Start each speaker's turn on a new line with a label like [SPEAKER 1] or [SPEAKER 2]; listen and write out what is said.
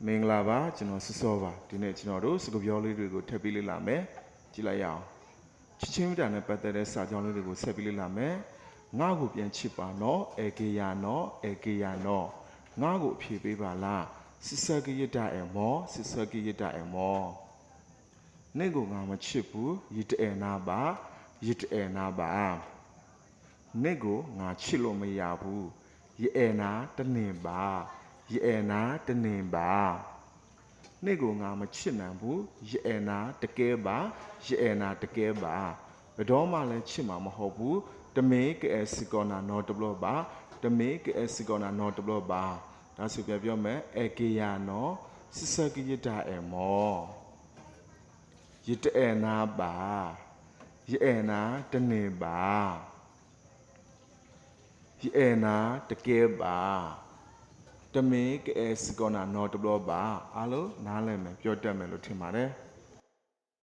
[SPEAKER 1] မင်္ဂလာပါကျွန်တော်စစ်စောပါဒီနေ့ကျွန်တော်တို့စကားပြောလေးတွေကိုထပ်ပြီးလေ့လာမယ်ကြည့်လိုက်ရအောင်ချစ်ချင်းမြတ်တာနဲ့ပတ်သက်တဲ့စာကြောင်းလေးတွေကိုဆက်ပြီးလေ့လာမယ်ငါ့ကိုပြန်ချစ်ပါနော်အေကေယာနော်အေကေယာနော်ငါ့ကိုအဖြေပေးပါလားစစ်ဆက်ကရစ်တာအမောစစ်ဆက်ကရစ်တာအမောနေ့ကိုငါမချစ်ဘူးရစ်တဲ့နာပါရစ်တဲ့နာပါနေ့ကိုငါချစ်လို့မရဘူးရစ်နာတနေပါရဲနာတနေပါနေ့ကိုငါမချစ်နိုင်ဘူးရဲနာတကယ်ပါရဲနာတကယ်ပါဘယ်တော့မှလည်းချစ်မှာမဟုတ်ဘူးတမေကဲစကောနာနော်တဘလပါတမေကဲစကောနာနော်တဘလပါဒါဆိုပြပြောမယ်အေကေယာနော်စစ်ဆက်ကရတာအမောရတဲ့နာပါရဲနာတနေပါရဲနာတကယ်ပါတမင်ကဲစကောနာနော်တဘလပါအားလုံးနားလည်မယ်ပြောတတ်မယ်လို့ထင်ပါတယ်